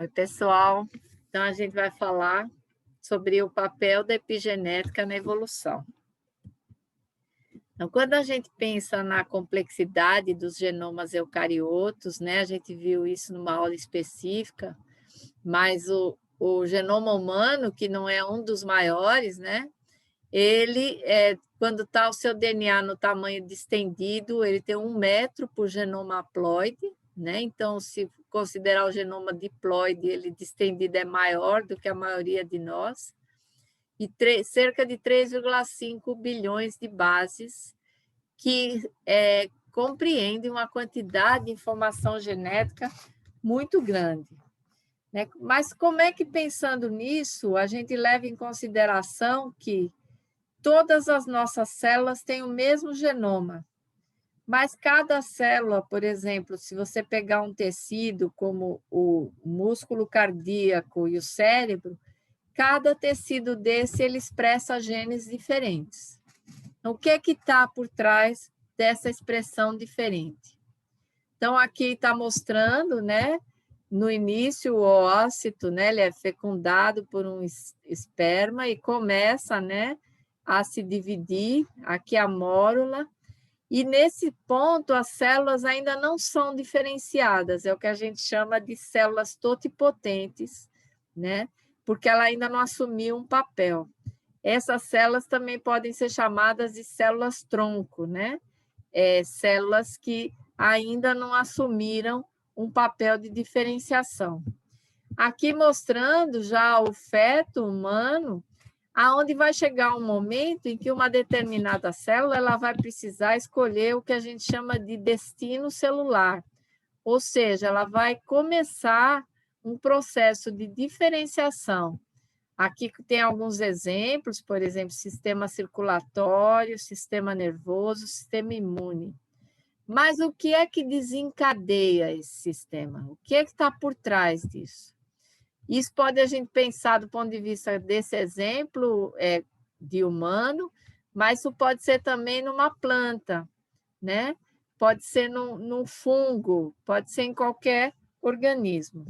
Oi, pessoal. Então, a gente vai falar sobre o papel da epigenética na evolução. Então, quando a gente pensa na complexidade dos genomas eucariotos, né, a gente viu isso numa aula específica, mas o genoma humano, que não é um dos maiores, né, ele, quando está o seu DNA no tamanho distendido, ele tem 1 metro por genoma haploide, né? Então, se considerar o genoma diploide, ele distendido é maior do que a maioria de nós, e cerca de 3,5 bilhões de bases que compreendem uma quantidade de informação genética muito grande. Né? Mas como é que, pensando nisso, a gente leva em consideração que todas as nossas células têm o mesmo genoma, mas cada célula, por exemplo, se você pegar um tecido como o músculo cardíaco e o cérebro, cada tecido desse ele expressa genes diferentes. Então, o que é que está por trás dessa expressão diferente? Então, aqui está mostrando, né? No início, o oócito, né? Ele é fecundado por um esperma e começa, né? A se dividir, aqui a mórula, e nesse ponto as células ainda não são diferenciadas, é o que a gente chama de células totipotentes, né? Porque ela ainda não assumiu um papel. Essas células também podem ser chamadas de células tronco, né? Células que ainda não assumiram um papel de diferenciação. Aqui mostrando já o feto humano, aonde vai chegar um momento em que uma determinada célula ela vai precisar escolher o que a gente chama de destino celular, ou seja, ela vai começar um processo de diferenciação. Aqui tem alguns exemplos, por exemplo, sistema circulatório, sistema nervoso, sistema imune. Mas o que é que desencadeia esse sistema? O que é que está por trás disso? Isso pode a gente pensar do ponto de vista desse exemplo de humano, mas isso pode ser também numa planta, né? Pode ser num fungo, pode ser em qualquer organismo.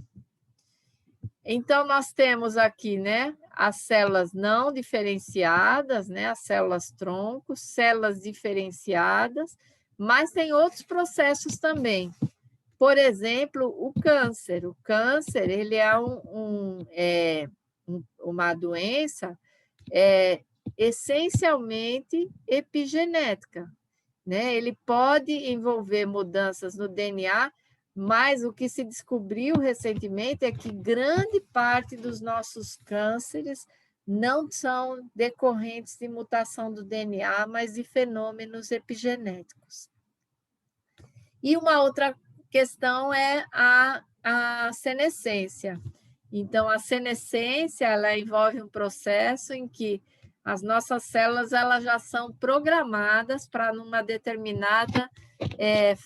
Então, nós temos aqui, né, as células não diferenciadas, né, as células troncos, células diferenciadas, mas tem outros processos também. Por exemplo, o câncer. O câncer ele é uma doença essencialmente epigenética, né? Ele pode envolver mudanças no DNA, mas o que se descobriu recentemente é que grande parte dos nossos cânceres não são decorrentes de mutação do DNA, mas de fenômenos epigenéticos. E uma outra questão é a senescência. Então, a senescência ela envolve um processo em que as nossas células elas já são programadas para, numa determinada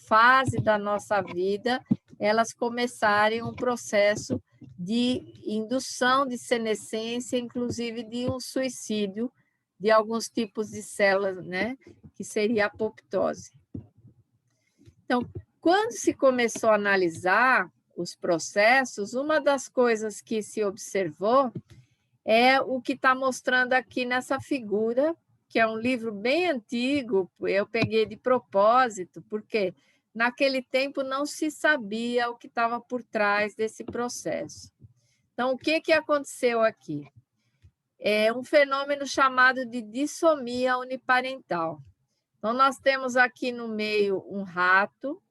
fase da nossa vida, elas começarem um processo de indução de senescência, inclusive de um suicídio de alguns tipos de células, né, que seria a apoptose. Então, quando se começou a analisar os processos, uma das coisas que se observou é o que está mostrando aqui nessa figura, que é um livro bem antigo, eu peguei de propósito, porque naquele tempo não se sabia o que estava por trás desse processo. Então, o que aconteceu aqui? É um fenômeno chamado de dissomia uniparental. Então, nós temos aqui no meio um rato,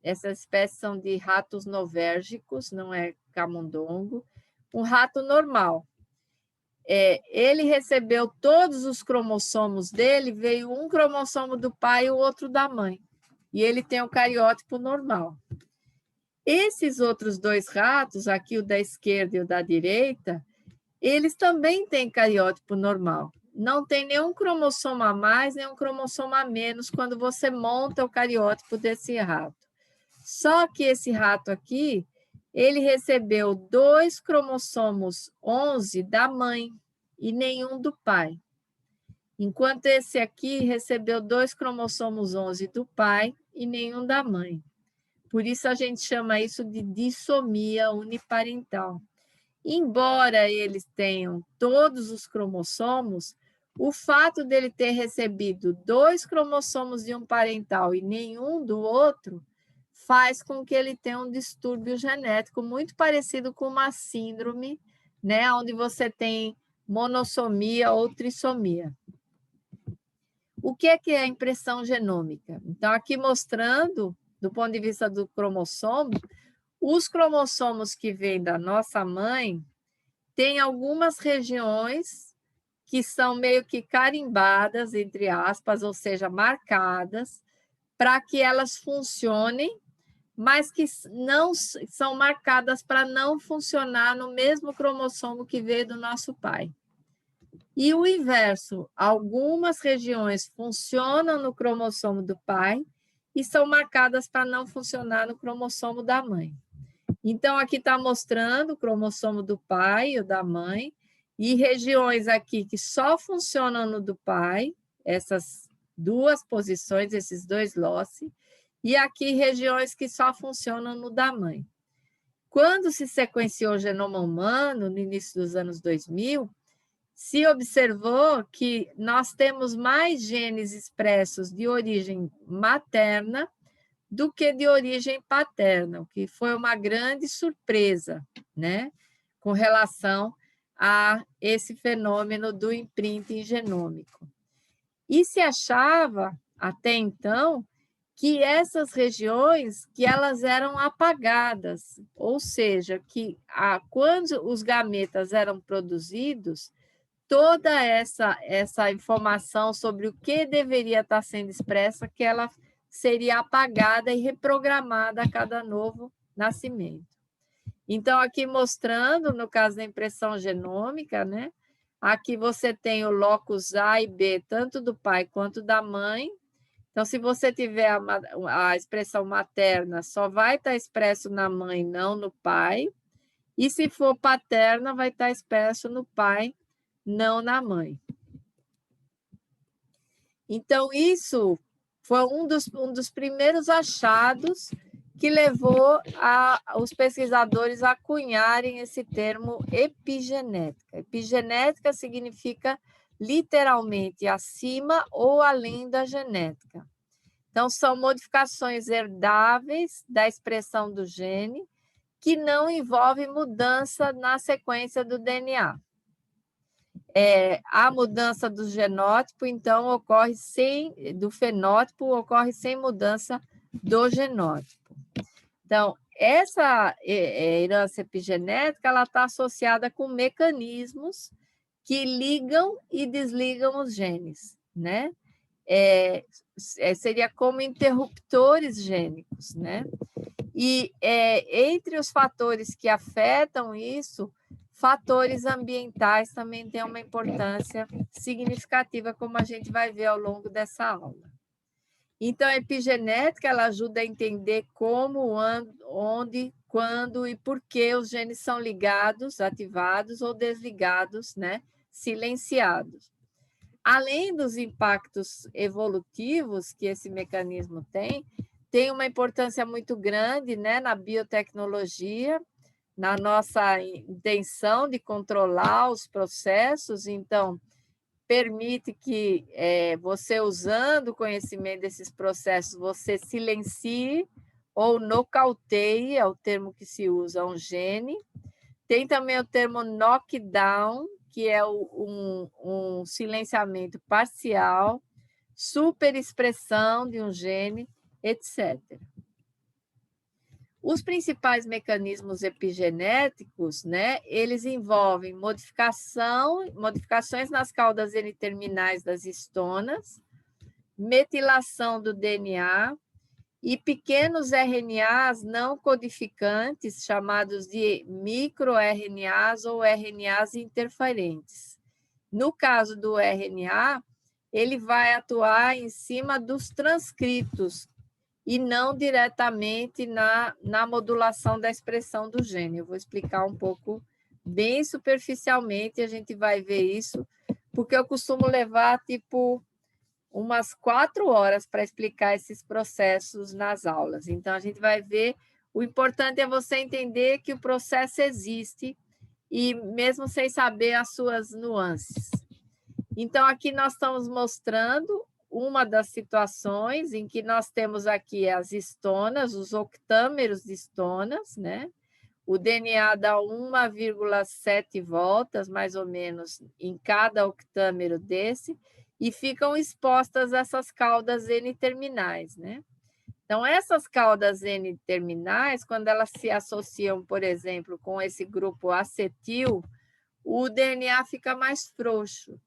essas espécies são de ratos novérgicos, não é camundongo, um rato normal. Ele recebeu todos os cromossomos dele, veio um cromossomo do pai e o outro da mãe, e ele tem o cariótipo normal. Esses outros 2 ratos, aqui o da esquerda e o da direita, eles também têm cariótipo normal. Não tem nenhum cromossomo a mais, nenhum cromossomo a menos quando você monta o cariótipo desse rato. Só que esse rato aqui, ele recebeu 2 cromossomos 11 da mãe e nenhum do pai. Enquanto esse aqui recebeu 2 cromossomos 11 do pai e nenhum da mãe. Por isso a gente chama isso de dissomia uniparental. Embora eles tenham todos os cromossomos, o fato dele ter recebido 2 cromossomos de um parental e nenhum do outro faz com que ele tenha um distúrbio genético muito parecido com uma síndrome, né, onde você tem monossomia ou trissomia. O que é a impressão genômica? Então, aqui mostrando, do ponto de vista do cromossomo, os cromossomos que vêm da nossa mãe têm algumas regiões que são meio que carimbadas, entre aspas, ou seja, marcadas, para que elas funcionem, mas que não são marcadas para não funcionar no mesmo cromossomo que veio do nosso pai. E o inverso, algumas regiões funcionam no cromossomo do pai e são marcadas para não funcionar no cromossomo da mãe. Então, aqui está mostrando o cromossomo do pai e o da mãe, e regiões aqui que só funcionam no do pai, essas 2 posições, esses 2 loci, e aqui regiões que só funcionam no da mãe. Quando se sequenciou o genoma humano, no início dos anos 2000, se observou que nós temos mais genes expressos de origem materna do que de origem paterna, o que foi uma grande surpresa, né, com relação a esse fenômeno do imprinting genômico. E se achava, até então, que essas regiões que elas eram apagadas, ou seja, que quando os gametas eram produzidos, toda essa informação sobre o que deveria estar sendo expressa, que ela seria apagada e reprogramada a cada novo nascimento. Então, aqui mostrando, no caso da impressão genômica, né? Aqui você tem o locus A e B, tanto do pai quanto da mãe. Então, se você tiver a expressão materna, só vai estar expresso na mãe, não no pai. E se for paterna, vai estar expresso no pai, não na mãe. Então, isso foi um dos primeiros achados que levou os pesquisadores a cunharem esse termo epigenética. Epigenética significa literalmente acima ou além da genética. Então, são modificações herdáveis da expressão do gene que não envolvem mudança na sequência do DNA. A mudança do genótipo, então, do fenótipo, ocorre sem mudança do genótipo. Então, essa herança epigenética ela está associada com mecanismos que ligam e desligam os genes, né? Seria como interruptores gênicos, né? E entre os fatores que afetam isso, fatores ambientais também têm uma importância significativa, como a gente vai ver ao longo dessa aula. Então, a epigenética ela ajuda a entender como, onde, quando e por que os genes são ligados, ativados ou desligados, né? Silenciados. Além dos impactos evolutivos que esse mecanismo tem uma importância muito grande, né, na biotecnologia, na nossa intenção de controlar os processos. Então, permite que você, usando o conhecimento desses processos, você silencie ou nocauteie, é o termo que se usa, um gene. Tem também o termo knockdown, que é um silenciamento parcial, superexpressão de um gene, etc. Os principais mecanismos epigenéticos, né, eles envolvem modificações nas caudas N-terminais das histonas, metilação do DNA e pequenos RNAs não codificantes, chamados de microRNAs ou RNAs interferentes. No caso do RNA, ele vai atuar em cima dos transcritos, e não diretamente na modulação da expressão do gene. Eu vou explicar um pouco, bem superficialmente, a gente vai ver isso, porque eu costumo levar, tipo, umas 4 horas para explicar esses processos nas aulas. Então, a gente vai ver, o importante é você entender que o processo existe, e mesmo sem saber as suas nuances. Então, aqui nós estamos mostrando uma das situações em que nós temos aqui as histonas, os octâmeros de histonas, né? O DNA dá 1,7 voltas, mais ou menos, em cada octâmero desse, e ficam expostas essas caudas N-terminais, né? Então, essas caudas N-terminais, quando elas se associam, por exemplo, com esse grupo acetil, o DNA fica mais frouxo.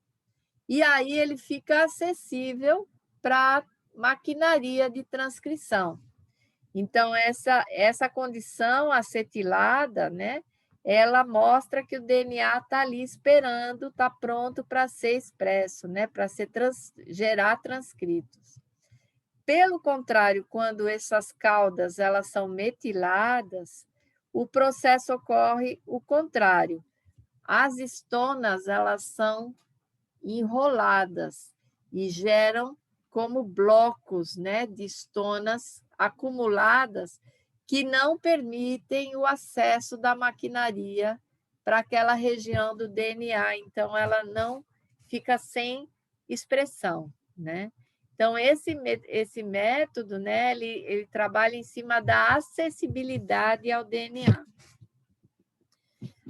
E aí ele fica acessível para a maquinaria de transcrição. Então, essa condição acetilada, né, ela mostra que o DNA está ali esperando, está pronto para ser expresso, né, para gerar transcritos. Pelo contrário, quando essas caudas elas são metiladas, o processo ocorre o contrário. As histonas elas são enroladas e geram como blocos, né, de histonas acumuladas que não permitem o acesso da maquinaria para aquela região do DNA, então ela não fica sem expressão, né? Então, esse método, né, ele trabalha em cima da acessibilidade ao DNA.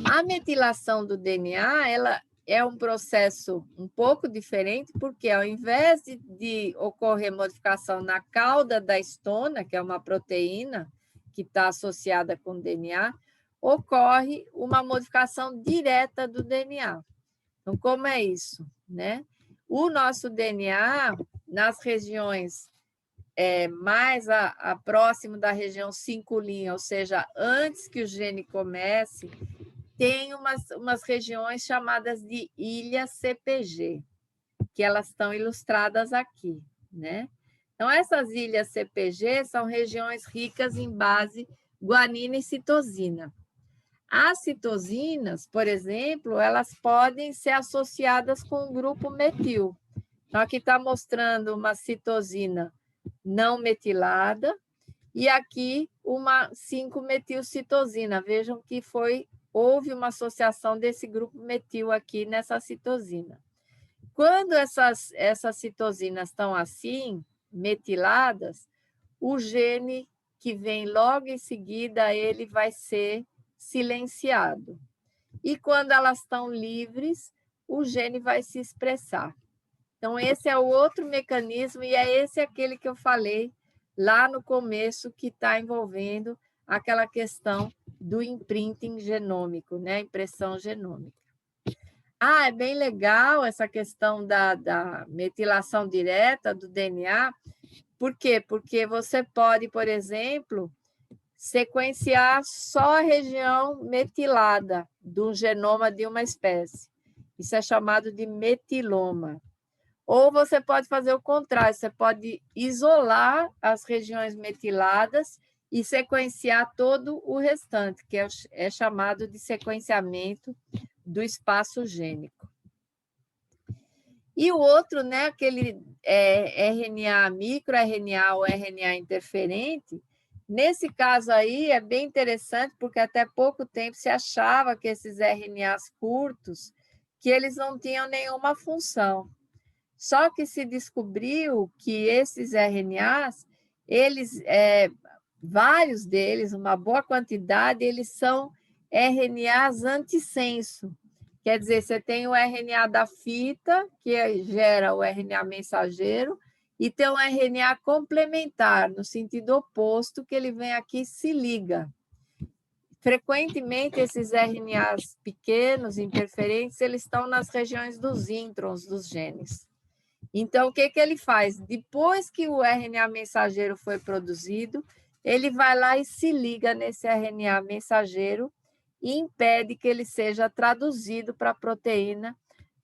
A metilação do DNA, ela é um processo um pouco diferente, porque ao invés de ocorrer modificação na cauda da histona, que é uma proteína que está associada com o DNA, ocorre uma modificação direta do DNA. Então, como é isso, né? O nosso DNA, nas regiões mais próximo da região 5', ou seja, antes que o gene comece, tem umas regiões chamadas de ilhas CPG, que elas estão ilustradas aqui, né? Então, essas ilhas CPG são regiões ricas em base guanina e citosina. As citosinas, por exemplo, elas podem ser associadas com o grupo metil. Então, aqui está mostrando uma citosina não metilada e aqui uma 5-metilcitosina. Vejam que houve uma associação desse grupo metil aqui nessa citosina. Quando essas citosinas estão assim, metiladas, o gene que vem logo em seguida, ele vai ser silenciado. E quando elas estão livres, o gene vai se expressar. Então, esse é o outro mecanismo, e é aquele que eu falei lá no começo, que está envolvendo aquela questão do imprinting genômico, né? Impressão genômica. É bem legal essa questão da metilação direta do DNA. Por quê? Porque você pode, por exemplo, sequenciar só a região metilada do genoma de uma espécie. Isso é chamado de metiloma. Ou você pode fazer o contrário, você pode isolar as regiões metiladas e sequenciar todo o restante, que é chamado de sequenciamento do espaço gênico. E o outro, né, aquele RNA microRNA ou RNA interferente, nesse caso aí é bem interessante, porque até pouco tempo se achava que esses RNAs curtos, que eles não tinham nenhuma função. Só que se descobriu que esses RNAs, vários deles, uma boa quantidade, eles são RNAs antissenso. Quer dizer, você tem o RNA da fita, que gera o RNA mensageiro, e tem um RNA complementar, no sentido oposto, que ele vem aqui e se liga. Frequentemente, esses RNAs pequenos, interferentes, eles estão nas regiões dos introns dos genes. Então, o que ele faz? Depois que o RNA mensageiro foi produzido, ele vai lá e se liga nesse RNA mensageiro e impede que ele seja traduzido para a proteína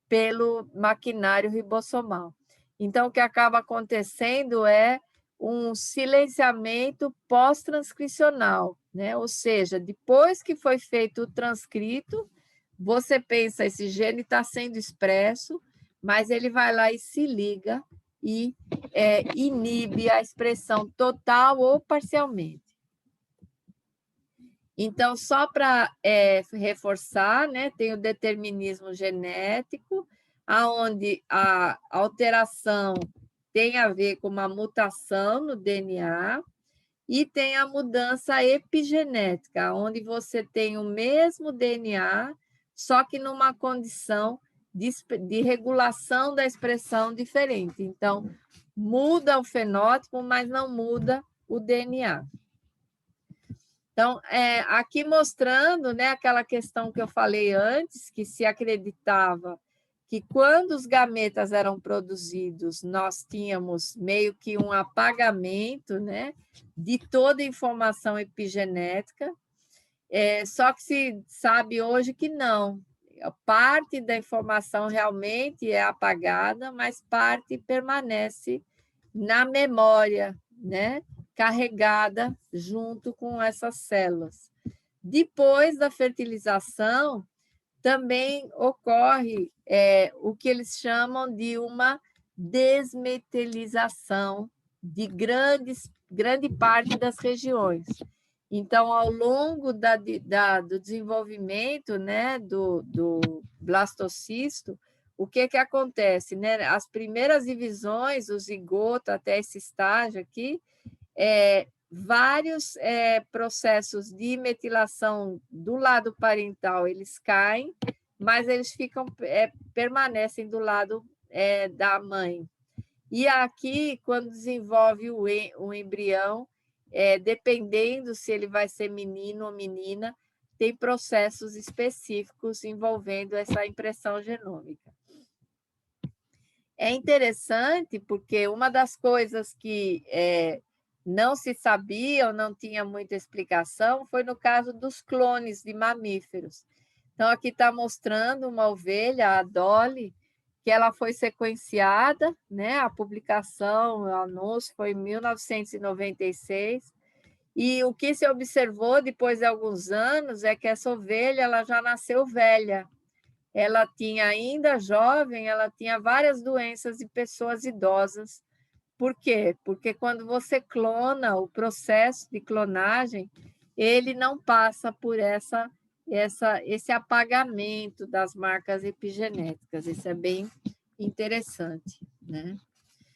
pelo maquinário ribossomal. Então, o que acaba acontecendo é um silenciamento pós-transcricional, né? Ou seja, depois que foi feito o transcrito, você pensa, esse gene está sendo expresso, mas ele vai lá e se liga e inibe a expressão total ou parcialmente. Então, só para reforçar, né, tem o determinismo genético, aonde a alteração tem a ver com uma mutação no DNA, e tem a mudança epigenética, onde você tem o mesmo DNA, só que numa condição de regulação da expressão diferente. Então, muda o fenótipo, mas não muda o DNA. Então, aqui mostrando, né, aquela questão que eu falei antes, que se acreditava que quando os gametas eram produzidos, nós tínhamos meio que um apagamento, né, de toda a informação epigenética, só que se sabe hoje que não. Parte da informação realmente é apagada, mas parte permanece na memória, né, carregada junto com essas células. Depois da fertilização, também ocorre o que eles chamam de uma desmetilização de grande parte das regiões. Então, ao longo do desenvolvimento, né, do blastocisto, o que acontece? Né? As primeiras divisões, o zigoto até esse estágio aqui, vários processos de metilação do lado parental, eles caem, mas eles permanecem do lado da mãe. E aqui, quando desenvolve o embrião, dependendo se ele vai ser menino ou menina, tem processos específicos envolvendo essa impressão genômica. É interessante porque uma das coisas que não se sabia ou não tinha muita explicação foi no caso dos clones de mamíferos. Então, aqui está mostrando uma ovelha, a Dolly, que ela foi sequenciada, né? A publicação, o anúncio foi em 1996, e o que se observou depois de alguns anos é que essa ovelha ela já nasceu velha. Ela tinha ainda jovem, ela tinha várias doenças de pessoas idosas. Por quê? Porque quando você clona, o processo de clonagem, ele não passa por esse apagamento das marcas epigenéticas. Isso é bem interessante, né?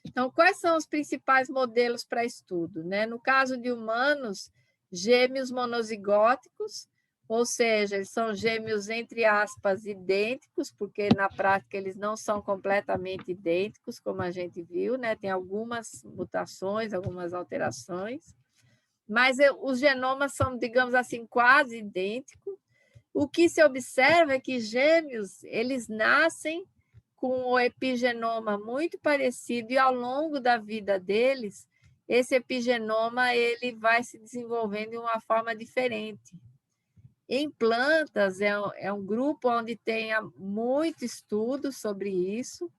Então, quais são os principais modelos para estudo, né? No caso de humanos, gêmeos monozigóticos, ou seja, eles são gêmeos, entre aspas, idênticos, porque na prática eles não são completamente idênticos, como a gente viu, né? Tem algumas mutações, algumas alterações, mas os genomas são, digamos assim, quase idênticos. O que se observa é que gêmeos, eles nascem com o epigenoma muito parecido e ao longo da vida deles, esse epigenoma ele vai se desenvolvendo de uma forma diferente. Em plantas, é um grupo onde tem muito estudo sobre isso,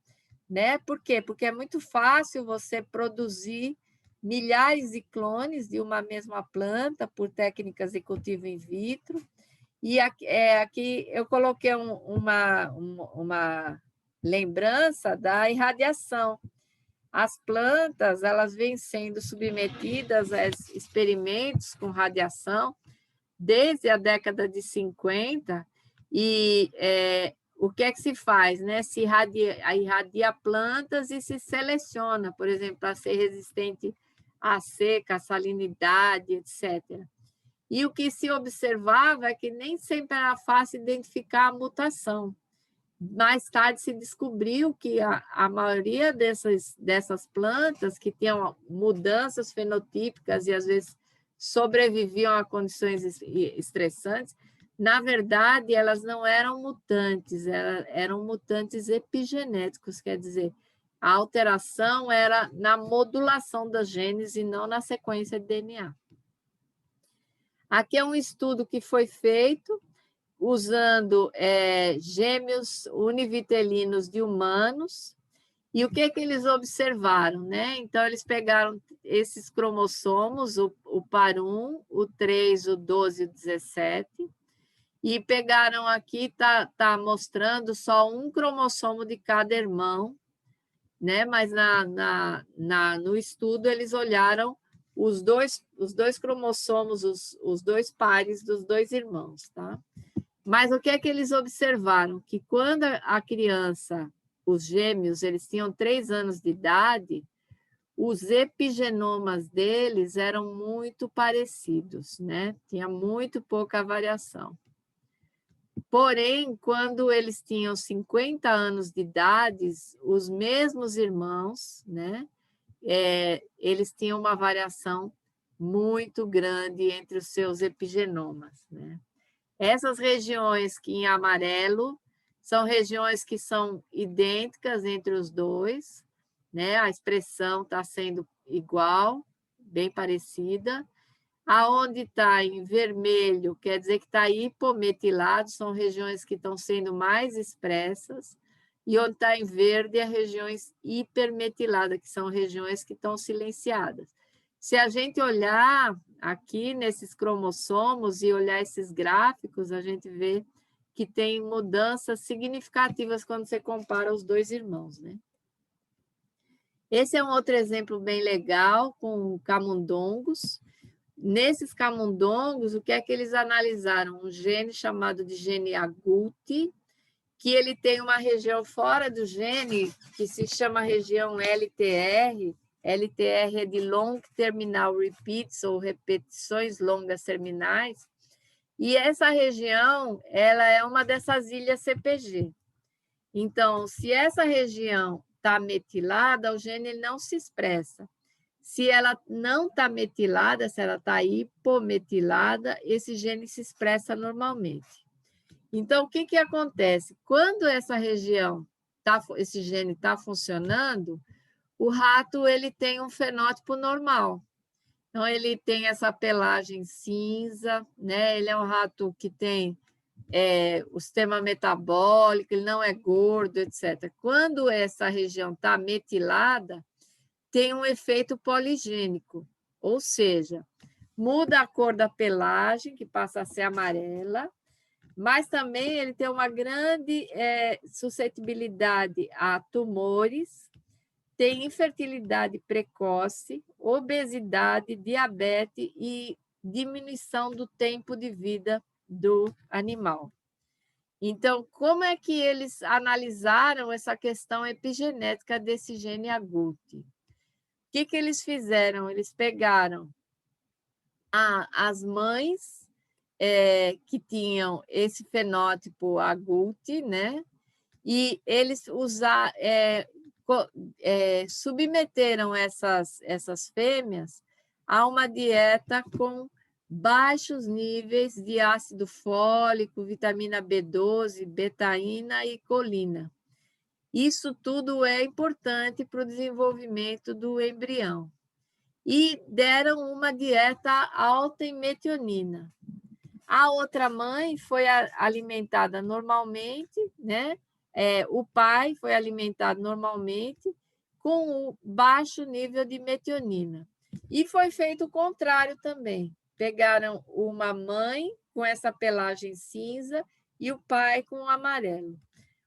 né? Por quê? Porque é muito fácil você produzir milhares de clones de uma mesma planta por técnicas de cultivo in vitro. E aqui eu coloquei uma lembrança da irradiação. As plantas elas vêm sendo submetidas a experimentos com radiação desde a década de 50, e o que é que se faz? Né? Se irradia plantas e se seleciona, por exemplo, para ser resistente à seca, à salinidade, etc. E o que se observava é que nem sempre era fácil identificar a mutação. Mais tarde se descobriu que a maioria dessas plantas que tinham mudanças fenotípicas e às vezes sobreviviam a condições estressantes, na verdade, elas não eram mutantes, eram mutantes epigenéticos, quer dizer, a alteração era na modulação das genes e não na sequência de DNA. Aqui é um estudo que foi feito usando gêmeos univitelinos de humanos. E o que eles observaram? Né? Então, eles pegaram esses cromossomos, o par 1, o 3, o 12 e o 17, e pegaram aqui, está mostrando só um cromossomo de cada irmão, né? Mas no estudo eles olharam os dois cromossomos, os dois pares dos dois irmãos, tá? Mas o que é que eles observaram? Que quando a criança, os gêmeos, eles tinham 3 anos de idade, os epigenomas deles eram muito parecidos, né? Tinha muito pouca variação. Porém, quando eles tinham 50 anos de idade, os mesmos irmãos, né? Eles tinham uma variação muito grande entre os seus epigenomas, né? Essas regiões que em amarelo são regiões que são idênticas entre os dois, né? A expressão está sendo igual, bem parecida. Aonde está em vermelho, quer dizer que está hipometilado, são regiões que estão sendo mais expressas, e onde está em verde, é regiões hipermetiladas, que são regiões que estão silenciadas. Se a gente olhar aqui nesses cromossomos e olhar esses gráficos, a gente vê que tem mudanças significativas quando você compara os dois irmãos, né? Esse é um outro exemplo bem legal, com camundongos. Nesses camundongos, o que é que eles analisaram? Um gene chamado de gene AGUT, que ele tem uma região fora do gene, que se chama região LTR. LTR é de Long Terminal Repeats, ou repetições longas terminais. E essa região, ela é uma dessas ilhas CPG. Então, se essa região está metilada, o gene não se expressa. Se ela não está metilada, se ela está hipometilada, esse gene se expressa normalmente. Então, o que, que acontece? Quando essa região, esse gene está funcionando, o rato ele tem um fenótipo normal. Então, ele tem essa pelagem cinza, né? Ele é um rato que tem o sistema metabólico, ele não é gordo, etc. Quando essa região está metilada, tem um efeito poligênico, ou seja, muda a cor da pelagem, que passa a ser amarela, mas também ele tem uma grande suscetibilidade a tumores, tem infertilidade precoce, obesidade, diabetes e diminuição do tempo de vida do animal. Então, como é que eles analisaram essa questão epigenética desse gene AGUT? O que eles fizeram? Eles pegaram as mães que tinham esse fenótipo AGUT, né? E eles submeteram essas fêmeas a uma dieta com baixos níveis de ácido fólico, vitamina B12, betaína e colina. Isso tudo é importante para o desenvolvimento do embrião. E deram uma dieta alta em metionina. A outra mãe foi alimentada normalmente, né? O pai foi alimentado normalmente com o baixo nível de metionina. E foi feito o contrário também. Pegaram uma mãe com essa pelagem cinza e o pai com o amarelo.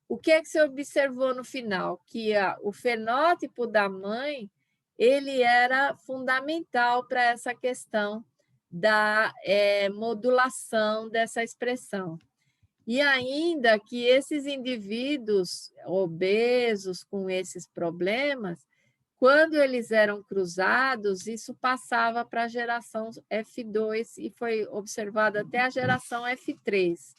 O que é que se observou no final? Que o fenótipo da mãe ele era fundamental para essa questão da modulação dessa expressão. E ainda que esses indivíduos obesos com esses problemas, quando eles eram cruzados, isso passava para a geração F2 e foi observado até a geração F3,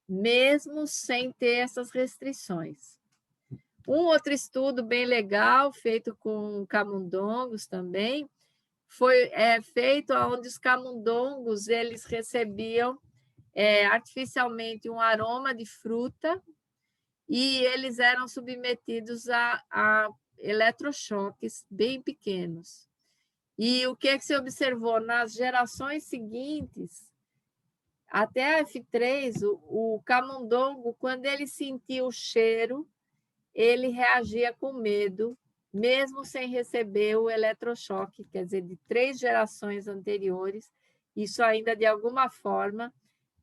mesmo sem ter essas restrições. Um outro estudo bem legal, feito com camundongos também, foi feito onde os camundongos eles recebiam artificialmente um aroma de fruta e eles eram submetidos a eletrochoques bem pequenos. E o que se observou nas gerações seguintes, até a F3, o camundongo, quando ele sentia o cheiro, ele reagia com medo, mesmo sem receber o eletrochoque, quer dizer, de 3 gerações anteriores, isso ainda de alguma forma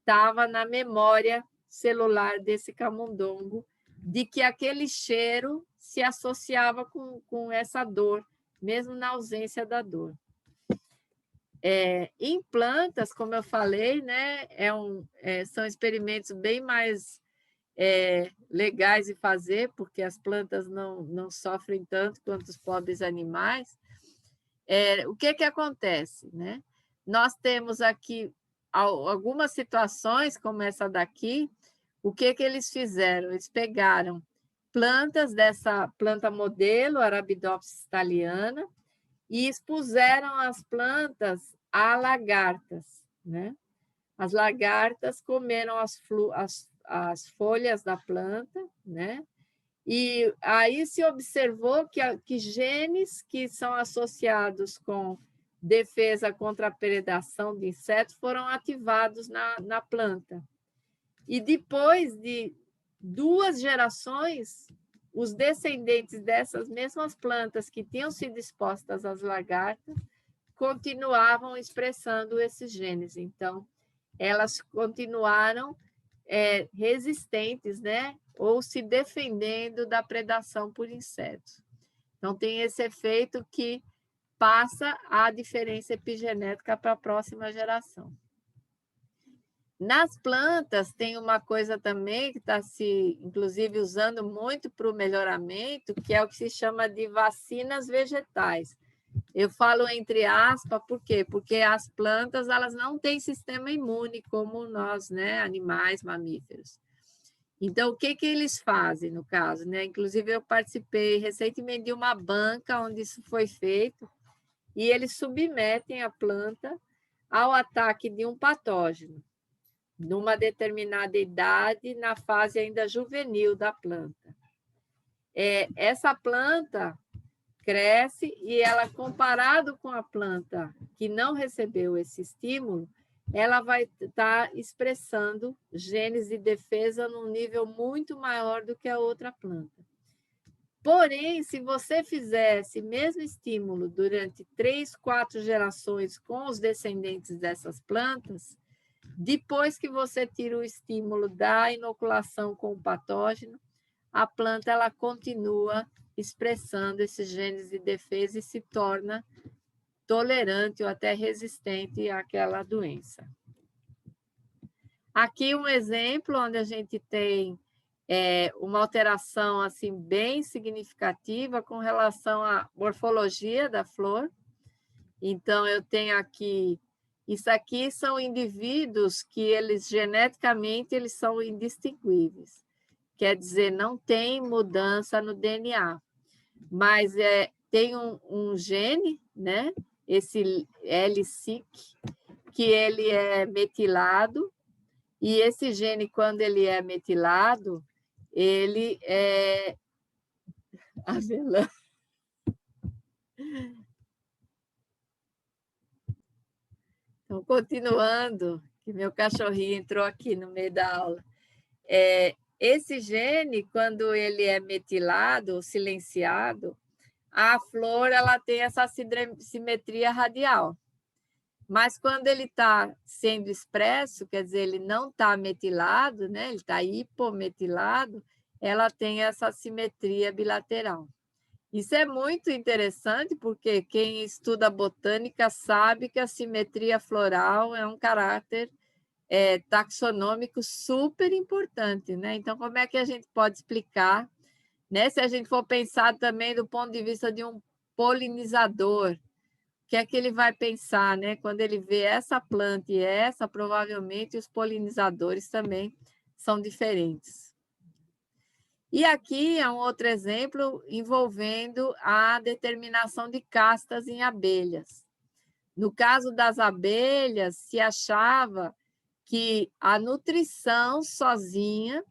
estava na memória celular desse camundongo, de que aquele cheiro se associava com essa dor, mesmo na ausência da dor. Em plantas, como eu falei, né, são experimentos bem mais legais de fazer, porque as plantas não sofrem tanto quanto os pobres animais. O que acontece, né? Nós temos aqui algumas situações, como essa daqui. O que eles fizeram? Eles pegaram plantas dessa planta modelo, Arabidopsis thaliana, e expuseram as plantas a lagartas, né? As lagartas comeram as folhas da planta, né? E aí se observou que genes que são associados com defesa contra a predação de insetos foram ativados na planta. E depois de 2 gerações, os descendentes dessas mesmas plantas que tinham sido expostas às lagartas continuavam expressando esses genes. Então, elas continuaram resistentes, né? Ou se defendendo da predação por insetos. Então, tem esse efeito que passa a diferença epigenética para a próxima geração. Nas plantas, tem uma coisa também que está se, inclusive, usando muito para o melhoramento, que é o que se chama de vacinas vegetais. Eu falo entre aspas, por quê? Porque as plantas elas não têm sistema imune como nós, né? Animais, mamíferos. Então, o que eles fazem, no caso? Né? Inclusive, eu participei recentemente de uma banca onde isso foi feito, e eles submetem a planta ao ataque de um patógeno, numa determinada idade, na fase ainda juvenil da planta. Essa planta cresce e ela, comparado com a planta que não recebeu esse estímulo, ela vai estar expressando genes de defesa num nível muito maior do que a outra planta. Porém, se você fizesse esse mesmo estímulo durante 3, 4 gerações com os descendentes dessas plantas, depois que você tira o estímulo da inoculação com o patógeno, a planta ela continua expressando esses genes de defesa e se torna tolerante ou até resistente àquela doença. Aqui um exemplo onde a gente tem uma alteração assim, bem significativa com relação à morfologia da flor. Então, eu tenho aqui... Isso aqui são indivíduos que eles geneticamente eles são indistinguíveis. Quer dizer, não tem mudança no DNA, mas tem um gene, né? Esse L-Sic, que ele é metilado, e esse gene, quando ele é metilado, ele é avelã. Então, continuando, que meu cachorrinho entrou aqui no meio da aula. Esse gene, quando ele é metilado ou silenciado, a flor ela tem essa simetria radial. Mas quando ele está sendo expresso, quer dizer, ele não está metilado, né? Ele está hipometilado, ela tem essa simetria bilateral. Isso é muito interessante, porque quem estuda botânica sabe que a simetria floral é um caráter taxonômico super importante, né? Então, como é que a gente pode explicar, né? Se a gente for pensar também do ponto de vista de um polinizador, o que é que ele vai pensar, né? Quando ele vê essa planta e essa, provavelmente os polinizadores também são diferentes. E aqui é um outro exemplo envolvendo a determinação de castas em abelhas. No caso das abelhas, se achava que a nutrição sozinha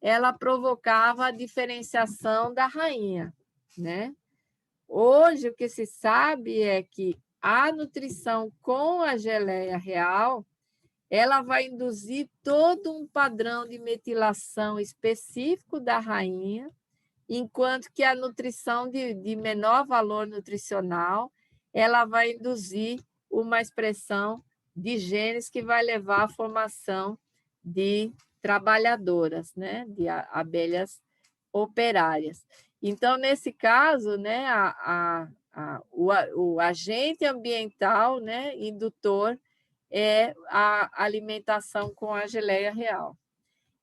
ela provocava a diferenciação da rainha, né? Hoje, o que se sabe é que a nutrição com a geleia real ela vai induzir todo um padrão de metilação específico da rainha, enquanto que a nutrição de menor valor nutricional ela vai induzir uma expressão de genes que vai levar à formação de trabalhadoras, né? De abelhas operárias. Então, nesse caso, né, o agente ambiental, né, indutor é a alimentação com a geleia real.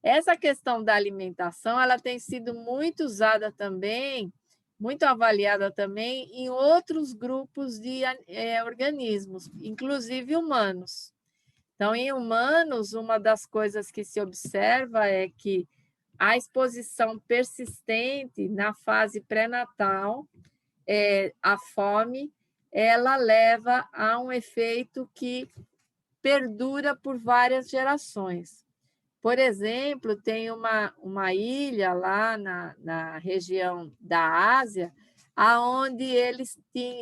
Essa questão da alimentação, ela tem sido muito usada também, muito avaliada também em outros grupos de organismos, inclusive humanos. Então, em humanos, uma das coisas que se observa é que a exposição persistente na fase pré-natal, a fome, ela leva a um efeito que perdura por várias gerações. Por exemplo, tem uma ilha lá na região da Ásia, aonde eles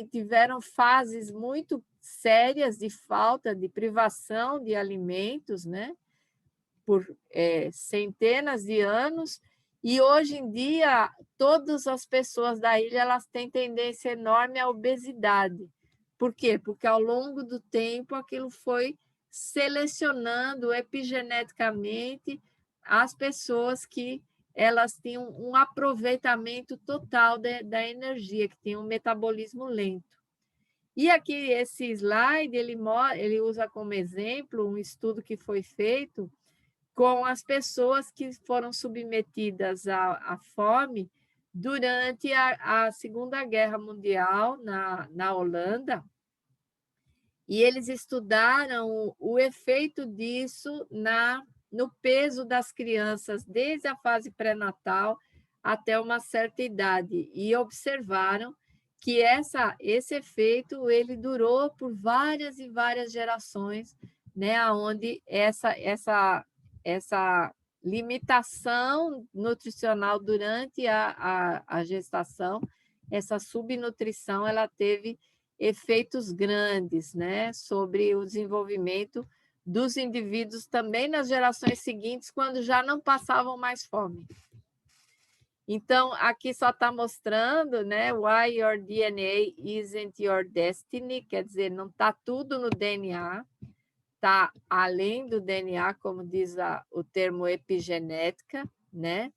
tiveram fases muito sérias de falta, de privação de alimentos, né? Por centenas de anos, e hoje em dia todas as pessoas da ilha elas têm tendência enorme à obesidade. Por quê? Porque ao longo do tempo aquilo foi selecionando epigeneticamente as pessoas que elas tinham um aproveitamento total da energia, que tinham um metabolismo lento. E aqui esse slide ele usa como exemplo um estudo que foi feito com as pessoas que foram submetidas à fome durante a Segunda Guerra Mundial na Holanda, e eles estudaram o efeito disso no peso das crianças desde a fase pré-natal até uma certa idade, e observaram que esse efeito ele durou por várias e várias gerações, né, onde essa limitação nutricional durante a gestação, essa subnutrição, ela teve efeitos grandes, né, sobre o desenvolvimento dos indivíduos também nas gerações seguintes, quando já não passavam mais fome. Então, aqui só está mostrando, né, why your DNA isn't your destiny, quer dizer, não está tudo no DNA, está além do DNA, como diz o termo epigenética, né?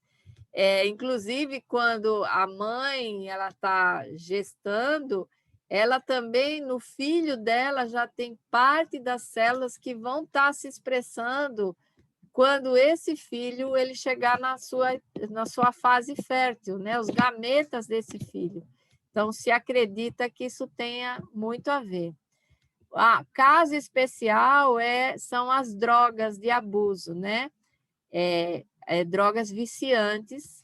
Inclusive, quando a mãe ela está gestando, ela também, no filho dela, já tem parte das células que vão estar se expressando quando esse filho ele chegar na sua fase fértil, né? Os gametas desse filho. Então, se acredita que isso tenha muito a ver. Caso especial são as drogas de abuso, né? Drogas viciantes.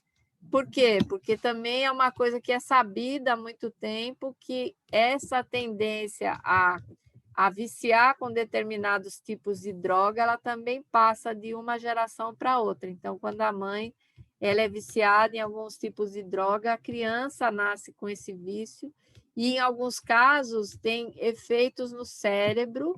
Por quê? Porque também é uma coisa que é sabida há muito tempo que essa tendência a viciar com determinados tipos de droga, ela também passa de uma geração para outra. Então, quando a mãe ela é viciada em alguns tipos de droga, a criança nasce com esse vício e, em alguns casos, tem efeitos no cérebro,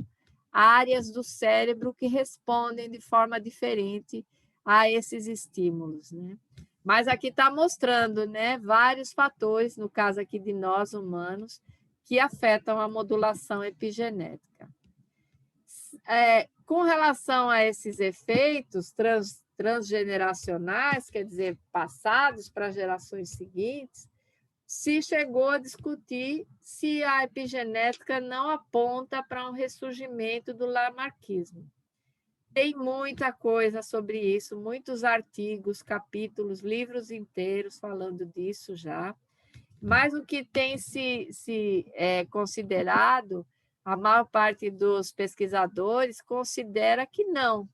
áreas do cérebro que respondem de forma diferente a esses estímulos, né? Mas aqui está mostrando, né, vários fatores, no caso aqui de nós humanos, que afetam a modulação epigenética. Com relação a esses efeitos transgeneracionais, quer dizer, passados para gerações seguintes, se chegou a discutir se a epigenética não aponta para um ressurgimento do lamarquismo. Tem muita coisa sobre isso, muitos artigos, capítulos, livros inteiros falando disso já, mas o que tem se considerado, a maior parte dos pesquisadores considera que não,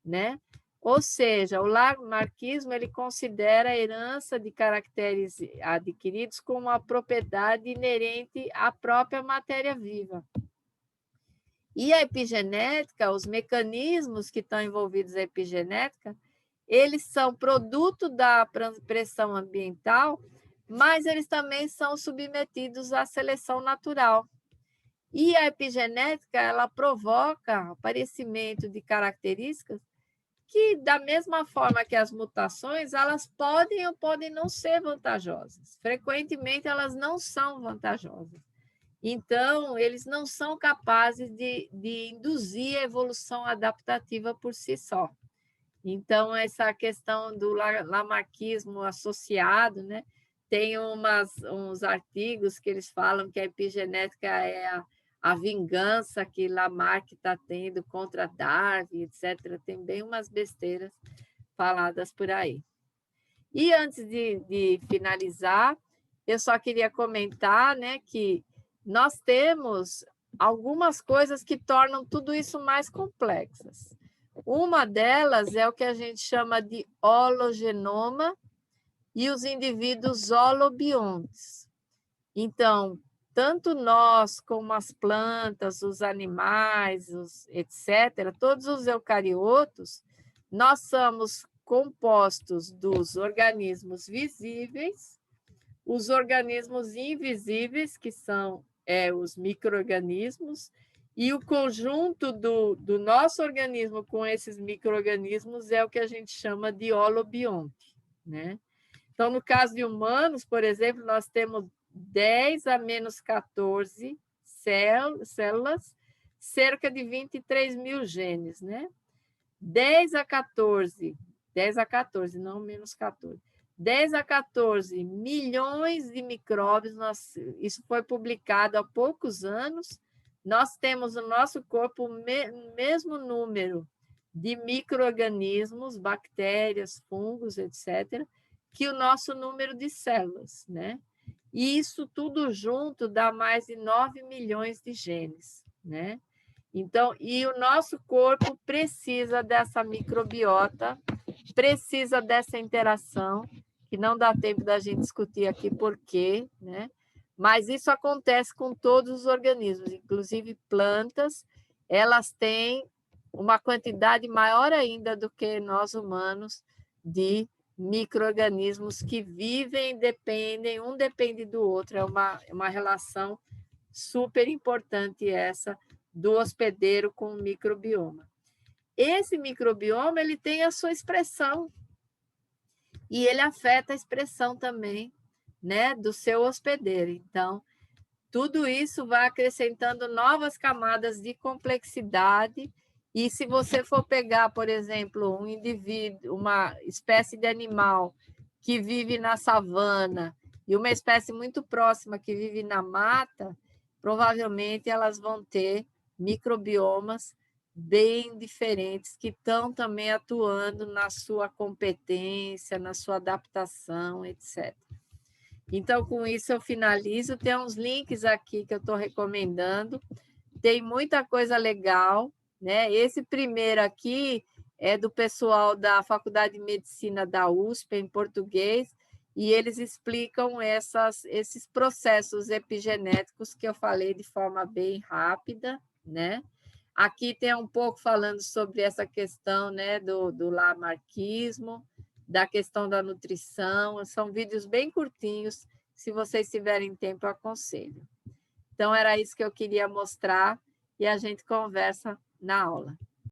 né? Ou seja, o lamarquismo ele considera a herança de caracteres adquiridos como uma propriedade inerente à própria matéria viva. E a epigenética, os mecanismos que estão envolvidos na epigenética, eles são produto da pressão ambiental, mas eles também são submetidos à seleção natural. E a epigenética, ela provoca o aparecimento de características que, da mesma forma que as mutações, elas podem ou podem não ser vantajosas. Frequentemente, elas não são vantajosas. Então, eles não são capazes de induzir a evolução adaptativa por si só. Então, essa questão do lamarquismo associado, né, tem uns artigos que eles falam que a epigenética é a vingança que Lamarck está tendo contra Darwin, etc. Tem bem umas besteiras faladas por aí. E antes de finalizar, eu só queria comentar, né, que nós temos algumas coisas que tornam tudo isso mais complexas. Uma delas é o que a gente chama de hologenoma e os indivíduos holobiontes. Então, tanto nós como as plantas, os animais, etc., todos os eucariotos, nós somos compostos dos organismos visíveis, os organismos invisíveis, que são os micro-organismos, e o conjunto do nosso organismo com esses micro-organismos é o que a gente chama de holobionte, né? Então, no caso de humanos, por exemplo, nós temos 10 a menos 14 células, cerca de 23 mil genes, né? 10 a 14, não menos 14, 10 a 14 milhões de micróbios, isso foi publicado há poucos anos, nós temos no nosso corpo o mesmo número de micro-organismos, bactérias, fungos, etc., que o nosso número de células, né? E isso tudo junto dá mais de 9 milhões de genes, né? Então, e o nosso corpo precisa dessa microbiota, precisa dessa interação, que não dá tempo da gente discutir aqui por quê, né? Mas isso acontece com todos os organismos, inclusive plantas, elas têm uma quantidade maior ainda do que nós humanos de micro-organismos que vivem, dependem, um depende do outro, é uma relação super importante essa do hospedeiro com o microbioma. Esse microbioma ele tem a sua expressão e ele afeta a expressão também, né, do seu hospedeiro. Então, tudo isso vai acrescentando novas camadas de complexidade. E se você for pegar, por exemplo, um indivíduo, uma espécie de animal que vive na savana e uma espécie muito próxima que vive na mata, provavelmente elas vão ter microbiomas bem diferentes que estão também atuando na sua competência, na sua adaptação, etc. Então, com isso, eu finalizo. Tem uns links aqui que eu estou recomendando. Tem muita coisa legal, né? Esse primeiro aqui é do pessoal da Faculdade de Medicina da USP, em português, e eles explicam esses processos epigenéticos que eu falei de forma bem rápida, né? Aqui tem um pouco falando sobre essa questão, né, do lamarquismo, da questão da nutrição. São vídeos bem curtinhos, se vocês tiverem tempo, eu aconselho. Então, era isso que eu queria mostrar e a gente conversa na aula.